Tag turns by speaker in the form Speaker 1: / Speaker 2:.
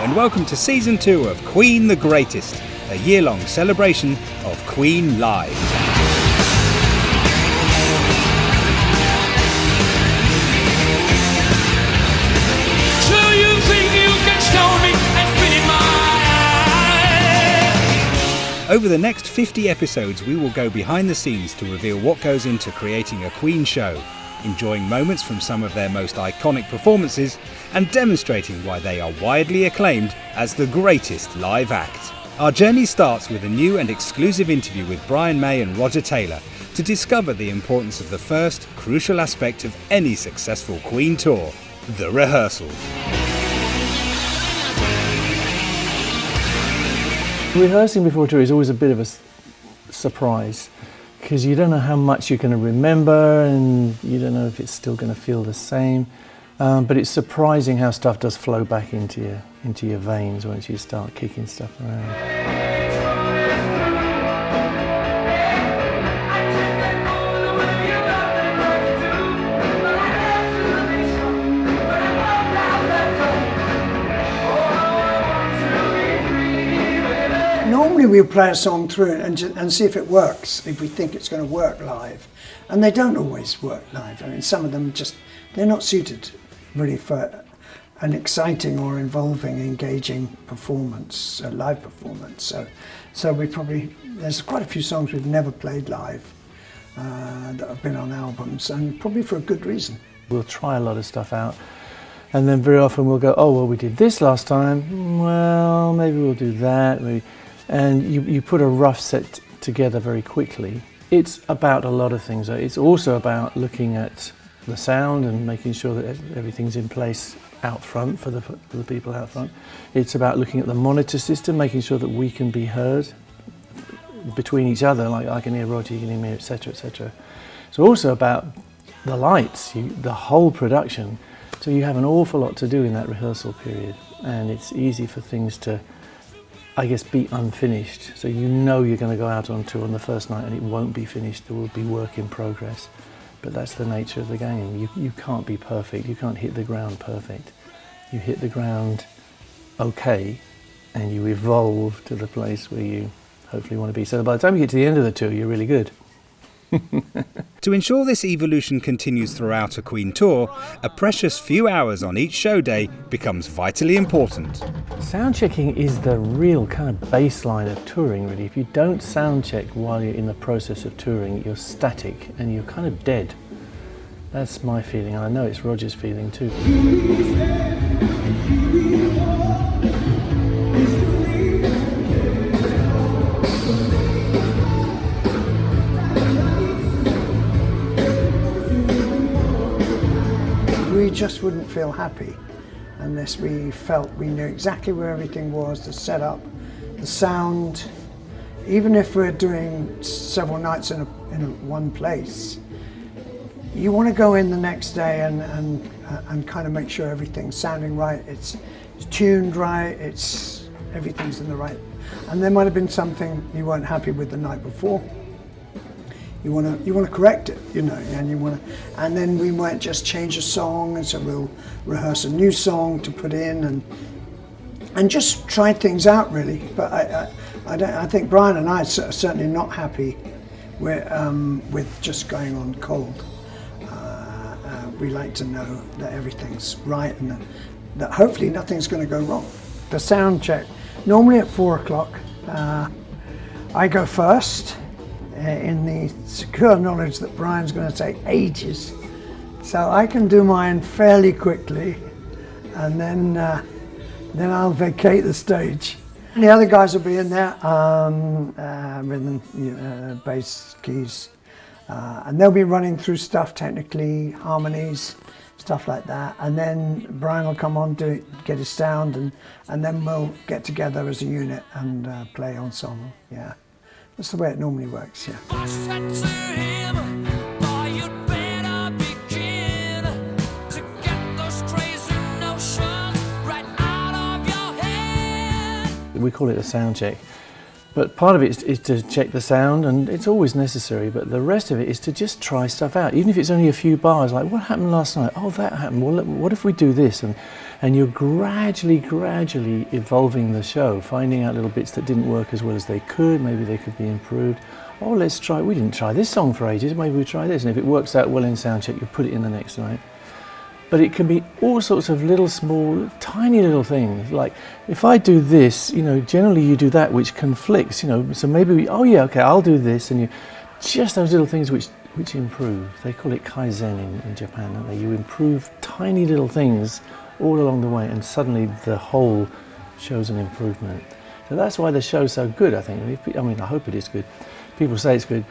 Speaker 1: and welcome to Season 2 of Queen the Greatest, a year-long celebration of Queen Live.
Speaker 2: So you think you can stone me and spit in my eye?
Speaker 1: Over the next 50 episodes, we will go behind the scenes to reveal what goes into creating a Queen show, enjoying moments from some of their most iconic performances and demonstrating why they are widely acclaimed as the greatest live act. Our journey starts with a new and exclusive interview with Brian May and Roger Taylor to discover the importance of the first crucial aspect of any successful Queen tour, the rehearsals.
Speaker 3: Rehearsing before a tour is always a bit of a surprise because you don't know how much you're going to remember and you don't know if it's still going to feel the same. But it's surprising how stuff does flow back into your veins once you start kicking stuff around.
Speaker 4: Normally we'll play a song through and see if it works, if we think it's going to work live. And they don't always work live. I mean, some of them they're not suited really for an exciting or involving, engaging performance, a live performance. So there's quite a few songs we've never played live that have been on albums, and probably for a good reason.
Speaker 3: We'll try a lot of stuff out. And then very often we'll go, oh, well, we did this last time. Well, maybe we'll do that. And you put a rough set together very quickly. It's about a lot of things. It's also about looking at the sound and making sure that everything's in place out front for the people out front. It's about looking at the monitor system, making sure that we can be heard between each other, like I can hear Roger, you can hear me, etc., etc. It's also about the lights, the whole production. So you have an awful lot to do in that rehearsal period, and it's easy for things to, I guess, be unfinished. So you know you're going to go out on tour on the first night and it won't be finished, there will be work in progress. But that's the nature of the game. You can't be perfect, you can't hit the ground perfect. You hit the ground okay, and you evolve to the place where you hopefully want to be. So by the time you get to the end of the tour, you're really good.
Speaker 1: To ensure this evolution continues throughout a Queen tour, a precious few hours on each show day becomes vitally important.
Speaker 3: Sound checking is the real kind of baseline of touring, really. If you don't sound check while you're in the process of touring, you're static and you're kind of dead. That's my feeling, and I know it's Roger's feeling too.
Speaker 4: We just wouldn't feel happy unless we felt we knew exactly where everything was, the setup, the sound. Even if we're doing several nights in one place, you want to go in the next day and kind of make sure everything's sounding right, it's tuned right, everything's in the right. And there might have been something you weren't happy with the night before. You want to correct it, and then we might just change a song, and so we'll rehearse a new song to put in and just try things out really. But I think Brian and I are certainly not happy with just going on cold. We like to know that everything's right and that hopefully nothing's going to go wrong. The sound check, normally at 4 o'clock, I go first, in the secure knowledge that Brian's going to take ages. So I can do mine fairly quickly, and then I'll vacate the stage. And the other guys will be in there, rhythm, bass, keys, and they'll be running through stuff technically, harmonies, stuff like that. And then Brian will come on, get his sound, and then we'll get together as a unit and play ensemble. Yeah. That's the way it normally works, yeah.
Speaker 3: We call it a sound check, but part of it is to check the sound, and it's always necessary, but the rest of it is to just try stuff out, even if it's only a few bars, like what happened last night? Oh, that happened. Well, what if we do this? And you're gradually evolving the show, finding out little bits that didn't work as well as they could, maybe they could be improved. Oh, we didn't try this song for ages, maybe we try this. And if it works out well in soundcheck, you put it in the next night. But it can be all sorts of little, small, tiny little things. Like, if I do this, generally you do that, which conflicts, so maybe, I'll do this, and just those little things which improve. They call it Kaizen in Japan, don't they? You improve tiny little things all along the way, and suddenly the whole shows an improvement. So that's why the show's so good, I think. I hope it is good. People say it's good.